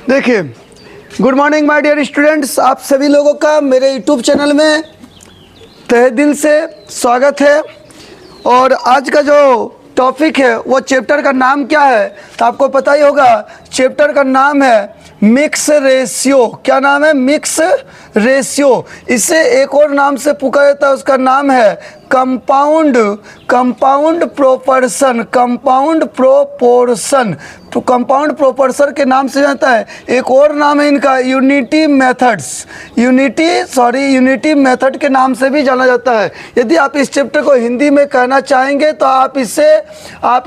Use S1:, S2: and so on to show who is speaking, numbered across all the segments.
S1: देखिए, good morning my dear students, आप सभी लोगों का मेरे यूट्यूब चैनल में तहे दिल से स्वागत है। और आज का जो टॉपिक है वो चैप्टर का नाम क्या है तो आपको पता ही होगा। चैप्टर का नाम है मिक्स रेशियो। क्या नाम है? Mix ratio. इसे एक और नाम से पुकारा जाता है, उसका नाम है कंपाउंड प्रोपोर्शन। कंपाउंड प्रोपोर्शन के नाम से जाता है। एक और नाम है इनका यूनिटी मेथड के नाम से भी जाना जाता है। यदि आप इस चैप्टर को हिंदी में कहना चाहेंगे तो आप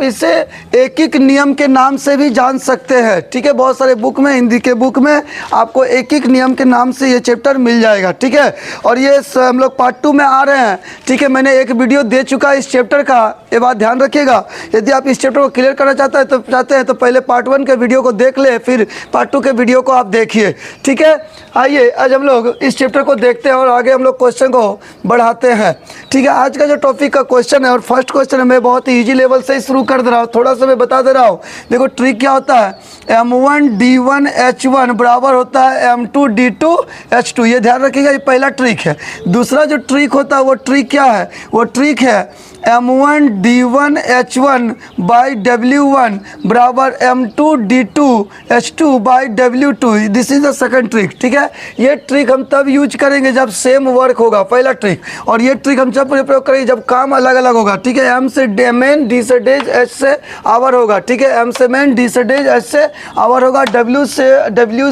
S1: इसे एक एक नियम के नाम से भी जान सकते हैं। ठीक है, बहुत सारे बुक में, हिंदी के बुक में आपको एक एक नियम के नाम से ये चैप्टर मिल जाएगा। ठीक है, और ये हम लोग पार्ट 2 में आ रहे हैं। ठीक है, मैंने एक वीडियो दे चुका है इस चैप्टर का, ये बात ध्यान रखिएगा। यदि आप इस चैप्टर को क्लियर करना चाहते हैं तो पहले पार्ट 1 के वीडियो को देख ले, फिर पार्ट 2 के वीडियो को आप देखिए। ठीक है, आइए आज हम लोग इस चैप्टर को देखते हैं और आगे हम लोग क्वेश्चन को बढ़ाते हैं। ठीक है, आज का जो टॉपिक का क्वेश्चन है और फर्स्ट क्वेश्चन है, मैं बहुत ही ईजी लेवल से ही शुरू कर दे रहा हूँ। थोड़ा सा मैं बता दे रहा हूँ। देखो ट्रिक क्या होता है, M1D1H1 बराबर होता है M2D2H2। ये ध्यान रखिएगा, ये पहला ट्रिक है। दूसरा जो ट्रिक होता है वो ट्रिक क्या है? वो ट्रिक है M1D1H1 बाई W1 बराबर M2D2H2 by W2। This is the second trick. ठीक है, ये ट्रिक हम तब यूज करेंगे जब सेम वर्क होगा, पहला ट्रिक। और ये ट्रिक हम जब प्रयोग करेंगे जब काम अलग अलग होगा। ठीक है, M से मेन, D से डेज, H से आवर होगा। ठीक है, M से मेन, D से डेज, H से आवर होगा। W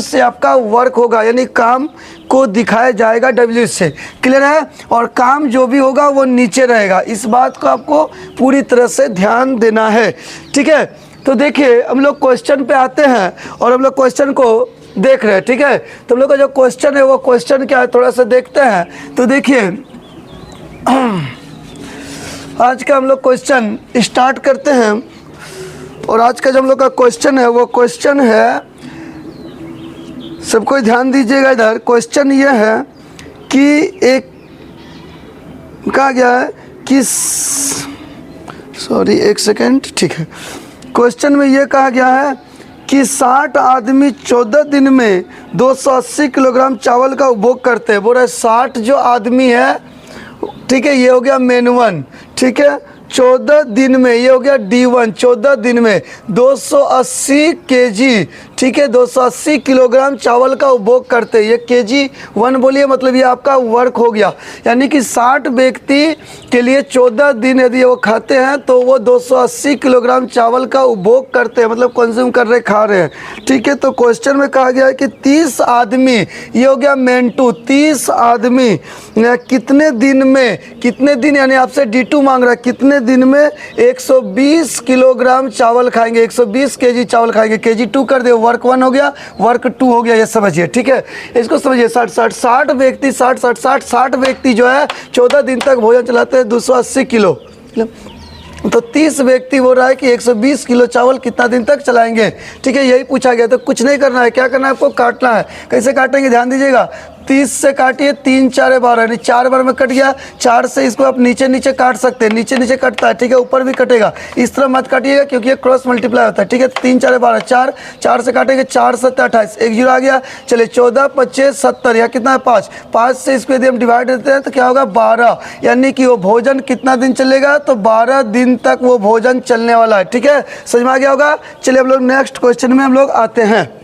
S1: से आपका वर्क होगा, यानी काम को दिखाया जाएगा W से। क्लियर है? और काम जो भी होगा वो नीचे रहेगा। इस बात को आपको पूरी तरह से ध्यान देना है। ठीक है, तो देखिए हम लोग क्वेश्चन पे आते हैं और हम लोग क्वेश्चन को देख रहे हैं। ठीक है, तो हम लोग का जो क्वेश्चन है वो क्वेश्चन क्या है थोड़ा सा देखते हैं। तो देखिए आज का हम लोग क्वेश्चन स्टार्ट करते हैं। और आज का जो हम लोग का क्वेश्चन है वो क्वेश्चन है, सब कोई ध्यान दीजिएगा इधर। क्वेश्चन ये है कि एक कहा गया है कि एक सेकेंड। ठीक है, क्वेश्चन में ये कहा गया है कि 60 आदमी 14 दिन में 280 किलोग्राम चावल का उपभोग करते हैं। बोल रहे 60 जो आदमी है, ठीक है, ये हो गया मेन 1। ठीक है, 14 दिन में, ये हो गया D1, 14 दिन में 280 kg, ठीक है, 280 किलोग्राम चावल का उपभोग करते हैं। ये kg1 बोलिए, मतलब ये आपका वर्क हो गया। यानी कि 60 व्यक्ति के लिए 14 दिन यदि वो खाते हैं तो वो 280 किलोग्राम चावल का उपभोग करते हैं, मतलब कंज्यूम कर रहे, खा रहे हैं। ठीक है, तो क्वेश्चन में कहा गया है कि 30 आदमी, ये हो गया मेन 2, 30 आदमी कितने दिन यानी आपसे D2 मांग रहा है, कितने दिन में 120 किलोग्राम चावल खाएंगे, 120 kg चावल खाएंगे। kg2 कर दे, वर्क 1 हो गया, वर्क 2 हो गया, ये समझिए। ठीक है, इसको समझिए। 60 व्यक्ति जो है 14 दिन तक भोजन चलाते हैं 280 किलो। तो 30 व्यक्ति बोल रहा है कि 120 किलो चावल कितना दिन तक चलाएंगे। ठीक है, यही पूछा गया। तो कुछ नहीं करना है, क्या करना है आपको? काटना है। कैसे काटेंगे ध्यान दीजिएगा। 30 से काटिए, 3 4 12, यानी 4 बार में कट गया। 4 से इसको आप नीचे काट सकते हैं, नीचे कटता है। ठीक है, ऊपर भी कटेगा। इस तरह मत काटिएगा क्योंकि ये क्रॉस मल्टीप्लाई होता है। ठीक है, 3 4 12, 4 से काटेंगे, 4 7 28, एक जीरो आ गया। चलिए 14 25 70, या कितना है 5 से इसको यदि हम डिवाइड देते हैं तो क्या होगा 12। यानी कि वो भोजन कितना दिन चलेगा? तो 12 दिन तक वो भोजन चलने वाला है। ठीक है, समझ में आ गया होगा। चलिए हम लोग नेक्स्ट क्वेश्चन में हम लोग आते हैं।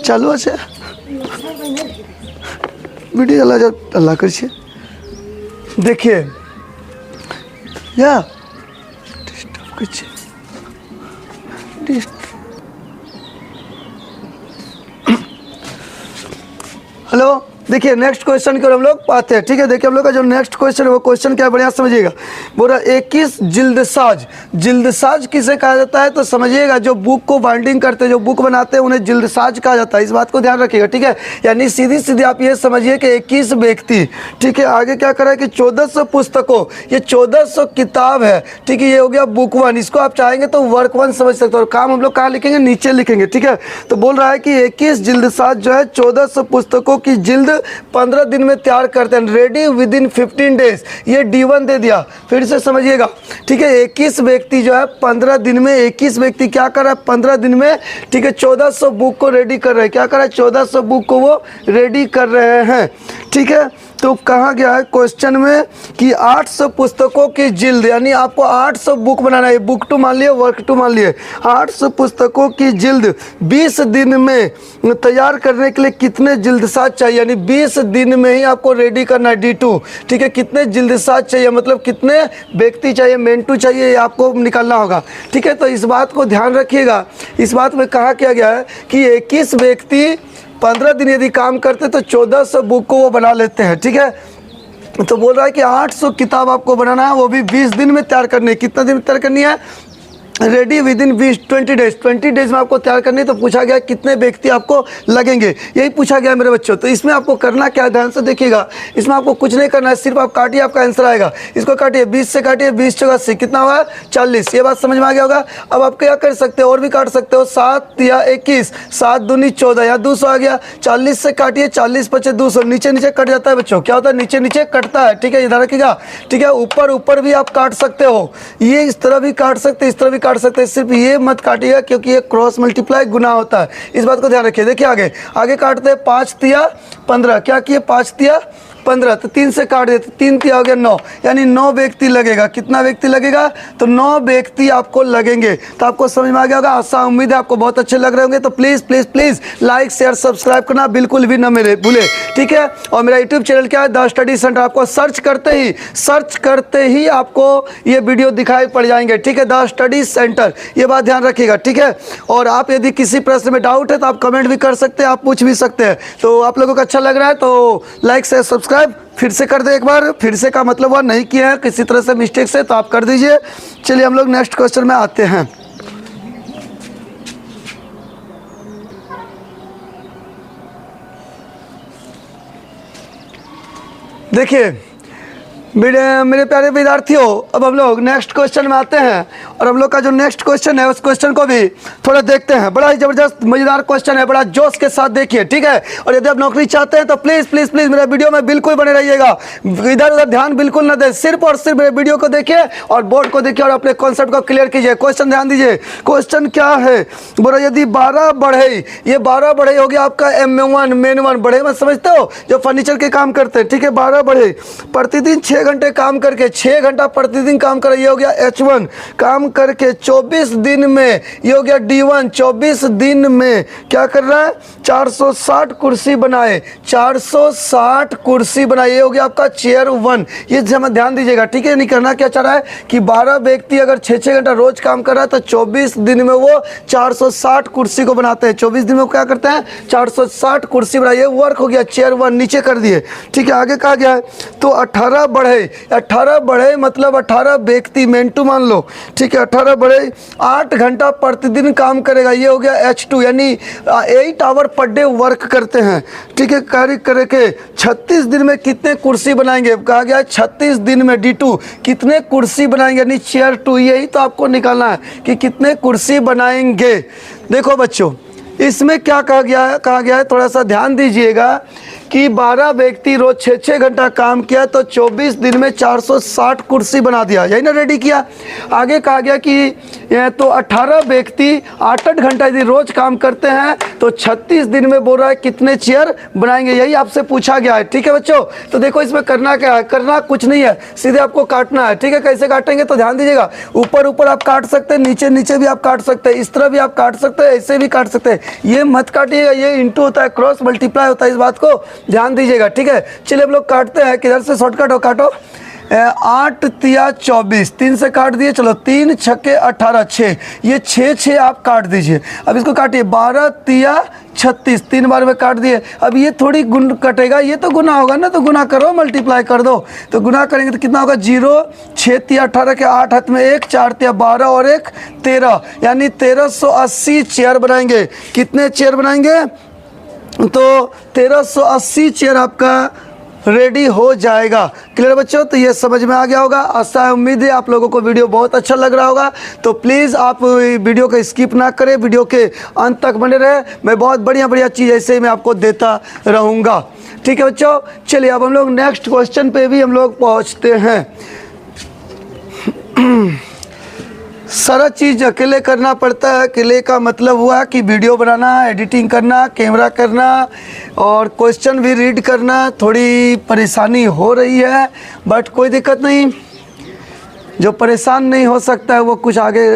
S1: चालू আছে वीडियो अल्लाह कर। देखिए या हेलो, देखिए नेक्स्ट क्वेश्चन की ओर हम लोग आते हैं। ठीक है, देखिए हम लोग का जो नेक्स्ट क्वेश्चन है वो क्वेश्चन क्या है, बढ़िया समझिएगा। बोल रहा 21 जिल्दसाज किसे कहा जाता है? तो समझिएगा, जो बुक को बाइंडिंग करते हैं, जो बुक बनाते हैं, उन्हें जिल्दसाज कहा जाता है। इस बात को ध्यान रखिएगा। ठीक है, यानी सीधी आप ये समझिए कि 21 व्यक्ति, ठीक है, आगे क्या करा है कि 1400 पुस्तकों, ये 1400 किताब है। ठीक है, ये हो गया बुक 1। इसको आप चाहेंगे तो वर्क 1 समझ सकते हो। और काम हम लोग कहाँ लिखेंगे? नीचे लिखेंगे। ठीक है, तो बोल रहा है कि 21 जिल्दसाज जो है 1400 पुस्तकों की जिल्द 15 दिन में तैयार करते हैं, रेडी विद इन 15 डेज, ये D1 दे दिया। फिर से समझिएगा, ठीक है। 21 व्यक्ति जो है 15 दिन में, 21 व्यक्ति क्या कर रहा है 15 दिन में, ठीक है, 1400 बुक को रेडी कर रहे हैं। क्या कर रहा है 1400 बुक को वो रेडी कर रहे हैं, ठीक है। तो कहा गया है क्वेश्चन में कि 800 पुस्तकों की जिल्द, यानी आपको 800 बुक बनाना है, बुक 2 मान लिए, वर्क 2 मान लिए, 800 पुस्तकों की जिल्द 20 दिन में तैयार करने के लिए कितने जिल्दसाज चाहिए, यानी 20 दिन में ही आपको रेडी करना है D2, ठीक है। कितने जिल्दसाज चाहिए, मतलब कितने व्यक्ति चाहिए, मेंटू चाहिए, ये आपको निकालना होगा, ठीक है। तो इस बात को ध्यान रखिएगा। इस बात में कहा किया गया है कि 21 व्यक्ति 15 दिन यदि काम करते तो 1400 बुक को वो बना लेते हैं, ठीक है। तो बोल रहा है कि 800 किताब आपको बनाना है, वो भी 20 दिन में तैयार करनी है। कितना दिन में तैयार करनी है, ready with in 20 days, 20 days में आपको तैयार करनी है। तो पूछा गया कितने व्यक्ति आपको लगेंगे, यही पूछा गया मेरे बच्चों। तो इसमें आपको करना क्या है, ध्यान से देखिएगा। इसमें आपको कुछ नहीं करना है, सिर्फ आप काटिए, आपका आंसर आएगा। इसको काटिए, 20 से काटिए, 20 चौका 80, कितना हुआ 40। ये बात समझ में आ गया होगा। अब आप क्या कर सकते हो, और भी काट सकते हो, 7 या 21, 7 दूनी 14, या 200 आ गया। 40 से काटिए, 40 पचे 200, नीचे नीचे कट जाता है बच्चों, क्या होता है नीचे नीचे कटता है, ठीक है, इधर रखिएगा, ठीक है। ऊपर ऊपर भी आप काट सकते हो, ये इस तरह भी काट सकते, इस तरह भी काट सकते हैं, सिर्फ ये मत काटिएगा क्योंकि ये क्रॉस मल्टीप्लाई गुना होता है, इस बात को ध्यान रखिए। देखिए आगे आगे काटते हैं, 5 तिया 15, क्या किए 5 तिया 15, तो 3 से काट देते, 3 तिया हो गया 9, यानी 9 व्यक्ति लगेगा। कितना व्यक्ति लगेगा, तो 9 व्यक्ति आपको लगेंगे। तो आपको समझ में आ गया होगा, आशा उम्मीद है आपको बहुत अच्छे लग रहे होंगे। तो please please please like share subscribe करना बिल्कुल भी ना मेरे भूले, ठीक है। और मेरा यूट्यूब चैनल क्या है, द स्टडी सेंटर, आपको सर्च करते ही आपको ये वीडियो दिखाई पड़ जाएंगे, ठीक है, द स्टडी सेंटर, ये बात ध्यान रखिएगा, ठीक है। और आप यदि किसी प्रश्न में डाउट है तो आप कमेंट भी कर सकते हैं, आप पूछ भी सकते हैं। तो आप लोगों को अच्छा लग रहा है तो लाइक शेयर सब्सक्राइब फिर से कर दे एक बार। फिर से का मतलब हुआ नहीं किया है किसी तरह से मिस्टेक से, तो आप कर दीजिए। चलिए हम लोग नेक्स्ट क्वेश्चन में आते हैं। देखिए मेरे प्यारे विद्यार्थियों, अब हम लोग नेक्स्ट क्वेश्चन में आते हैं। और हम लोग का जो नेक्स्ट क्वेश्चन है उस क्वेश्चन को भी थोड़ा देखते हैं। बड़ा ही ज़बरदस्त मज़ेदार क्वेश्चन है, बड़ा जोश के साथ देखिए, ठीक है। और यदि आप नौकरी चाहते हैं तो प्लीज़ प्लीज़ प्लीज़ मेरे वीडियो में बिल्कुल बने रहिएगा, इधर उधर ध्यान बिल्कुल ना दें, सिर्फ और सिर्फ मेरे वीडियो को देखिए और बोर्ड को देखिए और अपने कॉन्सेप्ट को क्लियर कीजिए। क्वेश्चन ध्यान दीजिए, क्वेश्चन क्या है, बोलो यदि 12 बढ़ई, ये 12 बढ़ई हो गया आपका M1 मेन 1 बढ़ई मत समझते हो, जो फर्नीचर के काम करते हैं, ठीक है। 12 बढ़ई प्रतिदिन 6 घंटे काम करके, 6 घंटा प्रतिदिन काम कर, ये हो गया H1। काम करके 24 दिन में, ये हो गया D1। 24 दिन में क्या कर रहा है, 460 कुर्सी बनाए, 460 कुर्सी बनाए, ये हो गया आपका चेयर 1। ये ध्यान दीजिएगा, ठीक है। नहीं करना क्या चाह रहा है कि 12 व्यक्ति अगर 6-6 घंटा रोज काम कर रहा है तो 24 दिन में वो 460 कुर्सी को बनाते हैं। 24 दिन में क्या करते हैं, 460 कुर्सी बनाइए, वर्क हो गया चेयर 1, नीचे कर दिए, ठीक है। आगे कहा गया है तो 18 बढ़े, 18 बढ़े मतलब 18 व्यक्ति मेंटू मान लो, ठीक है। 18 बढ़े 8 घंटा प्रतिदिन काम करेगा, ये हो गया H2, यानी 8 आवर पर डे वर्क करते हैं, ठीक है। कार्य करके 36 दिन में कितने कुर्सी बनाएंगे, कहा गया 36 दिन में D2 कितने कुर्सी बनाएंगे, यानी चेयर 2, यही तो आपको निकालना है कि कितने कुर्सी बनाएंगे। देखो बच्चों इसमें क्या कहा गया है थोड़ा सा ध्यान दीजिएगा कि 12 व्यक्ति रोज 6-6 घंटा काम किया तो 24 दिन में 460 कुर्सी बना दिया, यही ना रेडी किया। आगे कहा गया कि तो 18 व्यक्ति 8-8 घंटा यदि रोज काम करते हैं तो 36 दिन में बोल रहा है कितने चेयर बनाएंगे, यही आपसे पूछा गया है, ठीक है बच्चों। तो देखो इसमें करना क्या है, करना कुछ नहीं है, सीधे आपको काटना है, ठीक है। कैसे काटेंगे तो ध्यान दीजिएगा, ऊपर ऊपर आप काट सकते हैं, नीचे नीचे भी आप काट सकते हैं, इस तरह भी आप काट सकते हैं, ऐसे भी काट सकते हैं। ये मत काटिएगा, ये इंटू होता है, क्रॉस मल्टीप्लाई होता है, इस बात को ध्यान दीजिएगा, ठीक है। चलिए हम लोग काटते हैं, किधर से शॉर्टकट हो, काटो। 8 तिया 24, 3 से काट दिए, चलो 3 छक्के 18, 6, ये 6 आप काट दीजिए। अब इसको काटिए, 12 तिया 36, 3 बार में काट दिए। अब ये थोड़ी गुण कटेगा, ये तो गुना होगा ना, तो गुना करो, मल्टीप्लाई कर दो। तो गुना करेंगे तो कितना होगा, 0, 6 तिया 18 के 8 हाथ में 1, 4 तिया 12 और 1 13, यानी 1380 चेयर बनाएंगे। कितने चेयर बनाएंगे, तो 1380 चेयर आपका रेडी हो जाएगा। क्लियर बच्चों? तो ये समझ में आ गया होगा। आशा है, उम्मीद है आप लोगों को वीडियो बहुत अच्छा लग रहा होगा। तो प्लीज़ आप वीडियो को स्किप ना करें, वीडियो के अंत तक बने रहे। मैं बहुत बढ़िया बढ़िया चीज़ ऐसे ही मैं आपको देता रहूँगा। ठीक है बच्चों, चलिए अब हम लोग नेक्स्ट क्वेश्चन पे भी हम लोग पहुँचते हैं। सारा चीज़ अकेले करना पड़ता है। अकेले का मतलब हुआ कि वीडियो बनाना, एडिटिंग करना, कैमरा करना और क्वेश्चन भी रीड करना। थोड़ी परेशानी हो रही है बट कोई दिक्कत नहीं। जो परेशान नहीं हो सकता है वो कुछ आगे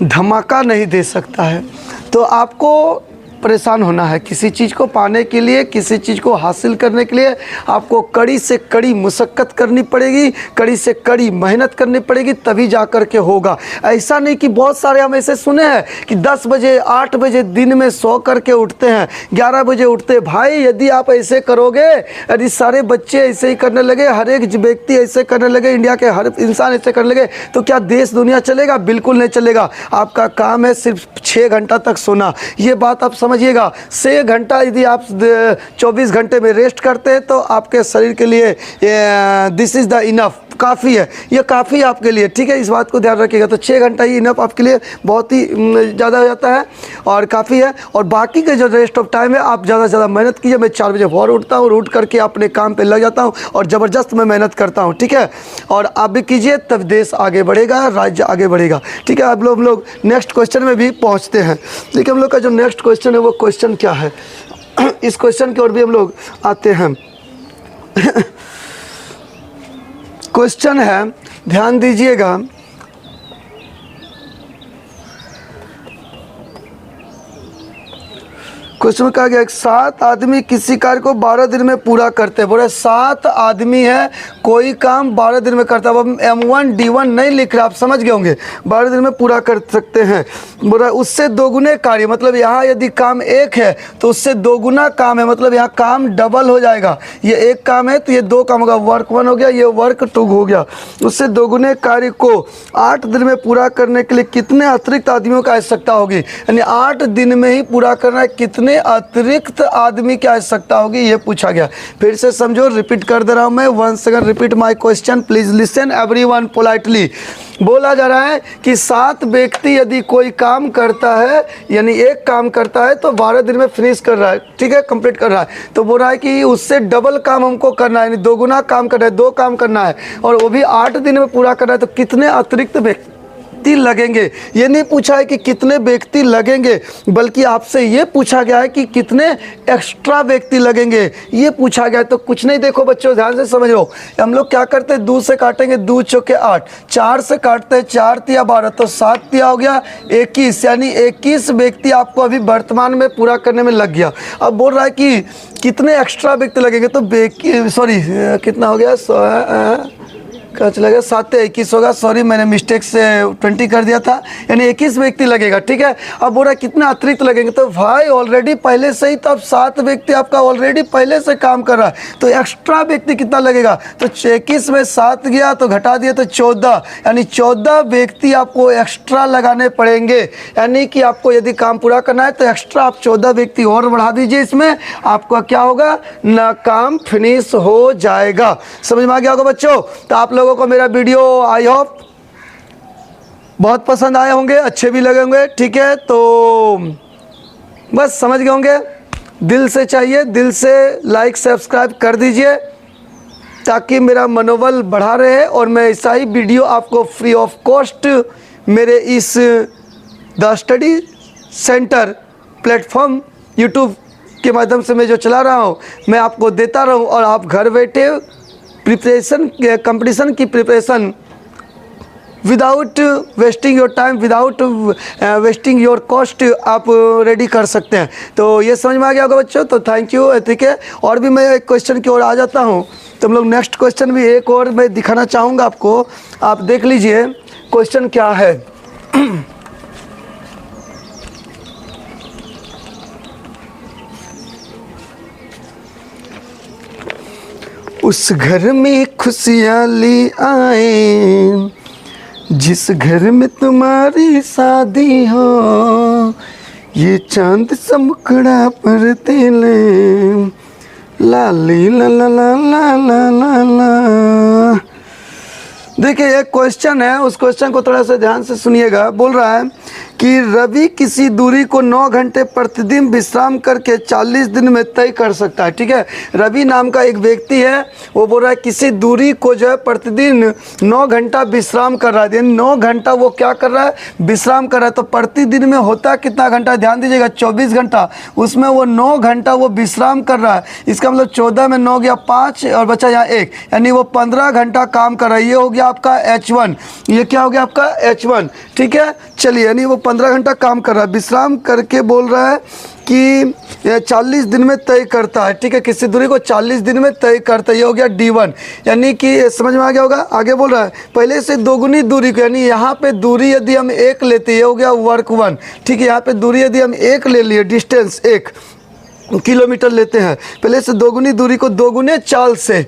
S1: धमाका नहीं दे सकता है। तो आपको परेशान होना है किसी चीज़ को पाने के लिए, किसी चीज़ को हासिल करने के लिए आपको कड़ी से कड़ी मुशक्क़त करनी पड़ेगी, कड़ी से कड़ी मेहनत करनी पड़ेगी, तभी जा कर के होगा। ऐसा नहीं कि बहुत सारे हम ऐसे सुने हैं कि 10 बजे 8 बजे दिन में सो करके उठते हैं, 11 बजे उठते हैं। भाई यदि आप ऐसे करोगे, यदि सारे बच्चे ऐसे ही करने लगे, हर एक व्यक्ति ऐसे करने लगे, इंडिया के हर इंसान ऐसे करने लगे, तो क्या देश दुनिया चलेगा? बिल्कुल नहीं चलेगा। आपका काम है सिर्फ 6 घंटा तक सोना। ये बात आप समझिएगा। 6 घंटा यदि आप 24 घंटे में रेस्ट करते हैं तो आपके शरीर के लिए दिस इज़ द इनफ, काफ़ी है, ये काफ़ी है आपके लिए। ठीक है, इस बात को ध्यान रखिएगा। तो 6 घंटा ही इनफ आपके लिए बहुत ही ज़्यादा हो जाता है और काफ़ी है। और बाकी के जो रेस्ट ऑफ टाइम है आप ज़्यादा से ज़्यादा मेहनत कीजिए। मैं 4 बजे और उठता हूँ, उठ करके अपने काम पे लग जाता हूँ और ज़बरदस्त मैं मेहनत करता हूँ। ठीक है, और आप भी कीजिए, तब देश आगे बढ़ेगा, राज्य आगे बढ़ेगा। ठीक है, अब हम लोग नेक्स्ट क्वेश्चन में भी पहुँचते हैं। देखिए हम लोग का जो नेक्स्ट क्वेश्चन है वो क्वेश्चन क्या है, इस क्वेश्चन की ओर भी हम लोग आते हैं। क्वेश्चन है, ध्यान दीजिएगा। क्वेश्चन में कहा गया 7 आदमी किसी कार्य को 12 दिन में पूरा करते हैं। बोले 7 आदमी है, कोई काम 12 दिन में करता है। अब M1 D1 नहीं लिख रहा, आप समझ गए होंगे, 12 दिन में पूरा कर सकते हैं। बोला उससे दोगुने कार्य, मतलब यहाँ यदि काम 1 है तो उससे दोगुना काम है, मतलब यहाँ काम डबल हो जाएगा। ये 1 काम है तो ये 2 काम होगा, वर्क 1 हो गया, ये वर्क 2 हो गया। उससे दोगुने कार्य को 8 दिन में पूरा करने के लिए कितने अतिरिक्त आदमियों की आवश्यकता होगी? यानी 8 दिन में ही पूरा करना है, कितने अतिरिक्त आदमी की आवश्यकता होगी, ये पूछा गया। फिर से समझो, रिपीट कर दे रहा हूं मैं। 1 second, repeat my question, please listen everyone politely. बोला जा रहा है कि 7 व्यक्ति यदि कोई काम करता है, यानी 1 काम करता है तो 12 दिन में फिनिश कर रहा है, ठीक है, कंप्लीट कर रहा है। तो बोल रहा है कि उससे डबल काम हमको करना है, यानी दोगुना काम करना है, 2 काम करना है और वो भी 8 दिन में पूरा करना है। तो कितने अतिरिक्त व्यक्ति लगेंगे? ये नहीं पूछा है कि कितने व्यक्ति लगेंगे, बल्कि आपसे ये पूछा गया है कि कितने एक्स्ट्रा व्यक्ति लगेंगे, ये पूछा गया है। तो कुछ नहीं, देखो बच्चों ध्यान से समझो। हम लोग क्या करते हैं, 2 से काटेंगे, 2 चौके 8, 4 से काटते हैं, 4 तिया 12, तो 7 तिया हो गया 21, यानी 21 व्यक्ति आपको अभी वर्तमान में पूरा करने में लग गया। अब बोल रहा है कि कितने एक्स्ट्रा व्यक्ति लगेंगे, तो सॉरी कितना हो गया, क्या चला गया, 7 से 21 होगा, सॉरी मैंने मिस्टेक से 20 कर दिया था, यानी 21 व्यक्ति लगेगा। ठीक है, अब बोल रहा है कितना अतिरिक्त लगेंगे, तो भाई ऑलरेडी पहले से ही तो अब 7 व्यक्ति आपका ऑलरेडी पहले से काम कर रहा है, तो एक्स्ट्रा व्यक्ति कितना लगेगा? तो 21 में 7 गया तो घटा दिया तो 14, यानी 14 व्यक्ति आपको एक्स्ट्रा लगाने पड़ेंगे। यानी कि आपको यदि काम पूरा करना है तो एक्स्ट्रा आप 14 व्यक्ति और बढ़ा दीजिए, इसमें आपका क्या होगा ना, काम फिनिश हो जाएगा। समझ में आ गया होगा बच्चों? तो आप लोगों को मेरा वीडियो आई होप बहुत पसंद आए होंगे, अच्छे भी लगे होंगे। ठीक है, तो बस समझ गए होंगे, दिल से चाहिए, दिल से लाइक सब्सक्राइब कर दीजिए ताकि मेरा मनोबल बढ़ा रहे और मैं ऐसा ही वीडियो आपको फ्री ऑफ कॉस्ट मेरे इस the study centre platform YouTube के माध्यम से मैं जो चला रहा हूँ, मैं आपको देता रहूँ और आप घर बैठे प्रिपरेशन, कंपटीशन की preparation without wasting your time, without wasting your cost आप रेडी कर सकते हैं। तो ये समझ में आ गया होगा बच्चों? तो थैंक यू। ठीक है, और भी मैं एक क्वेश्चन की ओर आ जाता हूँ। तो हम लोग नेक्स्ट क्वेश्चन भी एक और मैं दिखाना चाहूँगा आपको, आप देख लीजिए क्वेश्चन क्या है। उस घर में खुशियाँ ले आए जिस घर में तुम्हारी शादी हो, ये चांद सा मुखड़ा पर तेले ला ली ला ला ला ला ला ला ला। देखिए एक क्वेश्चन है, उस क्वेश्चन को थोड़ा सा ध्यान से सुनिएगा। बोल रहा है कि रवि किसी दूरी को 9 घंटे प्रतिदिन विश्राम करके 40 दिन में तय कर सकता है। ठीक है, रवि नाम का एक व्यक्ति है, वो बोल रहा है किसी दूरी को जो है प्रतिदिन 9 घंटा विश्राम कर रहा है। 9 घंटा वो क्या कर रहा है, विश्राम कर रहा है। तो प्रतिदिन में होता कितना घंटा, ध्यान दीजिएगा 24 घंटा, उसमें वो 9 घंटा वो विश्राम कर रहा है। इसका मतलब 14 में 9 गया 5 और बचा यहाँ 1, यानी वो 15 घंटा काम कर रहा है। ये हो गया आपका H1, ये क्या हो गया आपका H1। ठीक है, चलिए, यानी वो 15 घंटा काम कर रहा है, विश्राम करके बोल रहा है कि 40 दिन में तय करता है। ठीक है, किसी दूरी को 40 दिन में तय करता है। ये हो गया D1, यानी कि समझ में आ गया होगा। आगे बोल रहा है पहले से दोगुनी दूरी को, यानी यहाँ पे दूरी यदि हम 1 लेते हैं, ये हो गया वर्क 1। ठीक है, यहाँ पे दूरी यदि हम 1 ले लिए, डिस्टेंस 1 किलोमीटर लेते हैं, पहले से दोगुनी दूरी को दोगुने चाल से,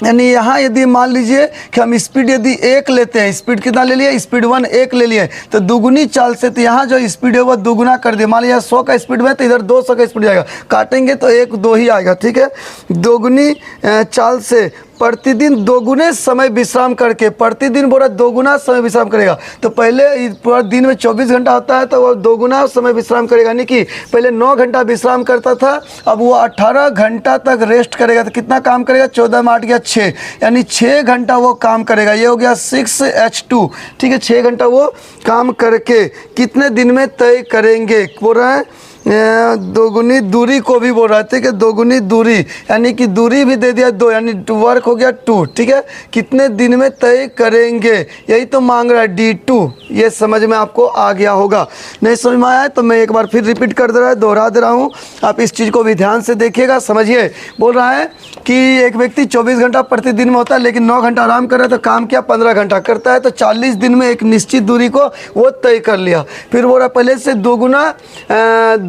S1: यानी यहाँ यदि मान लीजिए कि हम स्पीड यदि 1 लेते हैं, स्पीड कितना ले लिए, स्पीड 1 1 ले लिए, तो दुगुनी चाल से, तो यहाँ जो स्पीड है वो दुगुना कर दिया। मान लीजिए 100 का स्पीड में, तो इधर 200 का स्पीड आएगा, काटेंगे तो 1 2 ही आएगा। ठीक है, दोगुनी चाल से प्रतिदिन दोगुने समय विश्राम करके, प्रतिदिन बोला दोगुना समय विश्राम करेगा। तो पहले पूरा दिन में 24 घंटा होता है, तो वो दोगुना समय विश्राम करेगा, यानी कि पहले 9 घंटा विश्राम करता था, अब वो 18 घंटा तक रेस्ट करेगा। तो कितना काम करेगा, 14 में 8 गया 6, यानी 6 घंटा वो काम करेगा। ये हो गया 6H2। ठीक है, 6 घंटा वो काम करके कितने दिन में तय करेंगे, बोल रहा है दोगुनी दूरी को भी बोल रहा है। ठीक है, दोगुनी दूरी, यानी कि दूरी भी दे दिया 2, यानी वर्क हो गया 2। ठीक है, कितने दिन में तय करेंगे, यही तो मांग रहा है D2। ये समझ में आपको आ गया होगा। नहीं समझ में आया तो मैं एक बार फिर रिपीट कर दे रहा है, दोहरा दे रहा हूँ, आप इस चीज़ को भी ध्यान से देखिएगा, समझिए। बोल रहा है कि एक व्यक्ति 24 घंटा प्रतिदिन में होता है, लेकिन 9 घंटा आराम कर रहा है, तो काम किया 15 घंटा करता है, तो 40 दिन में एक निश्चित दूरी को वो तय कर लिया। फिर बोल रहा पहले से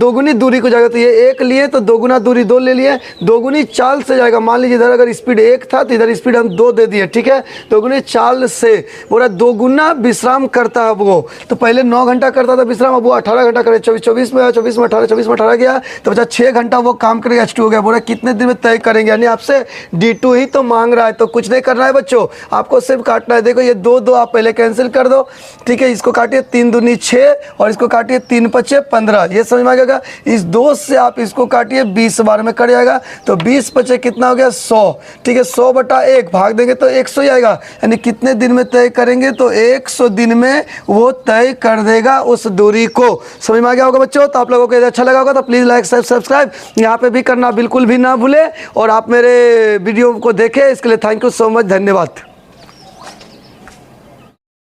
S1: दोगुनी दूरी को जाएगा, तो ये 1 लिए तो दोगुना दूरी 2 ले लिए, दोगुनी चाल से जाएगा। मान लीजिए इधर अगर स्पीड 1 था, तो इधर स्पीड हम 2 दे दिए। ठीक है, दोगुनी चाल से बोला दोगुना विश्राम करता है वो, तो पहले 9 घंटा करता था विश्राम, अब वो 18 घंटा करे। 24 में 18, 24 में 18 गया, तो बचा 6 घंटा वो काम करेगा, H2 हो गया। बोला कितने दिन में तय करेंगे, यानी आपसे D2 ही तो मांग रहा है, तो कुछ नहीं करना है बच्चों, आपको सिर्फ काटना है। देखो ये 2 आप पहले कैंसिल कर दो। ठीक है, इसको काटिए 3 दूनी 6 और इसको काटिए 3 5 15, ये समझ में आ गया। इस 2 से आप इसको काटिए 20 बार में कट जाएगा, तो 20 5 कितना हो गया 100। ठीक है, 100/1 भाग देंगे तो 100 ही आएगा, यानी कितने दिन में तय करेंगे, तो 100 दिन में वो तय कर देगा उस दूरी को। समझ में आ गया होगा बच्चों। तो आप लोगों को अच्छा लगा होगा तो प्लीज़ लाइक सब्सक्राइब यहाँ पे भी करना बिल्कुल भी ना भूले, और आप मेरे वीडियो को देखें, इसके लिए थैंक यू सो मच, धन्यवाद।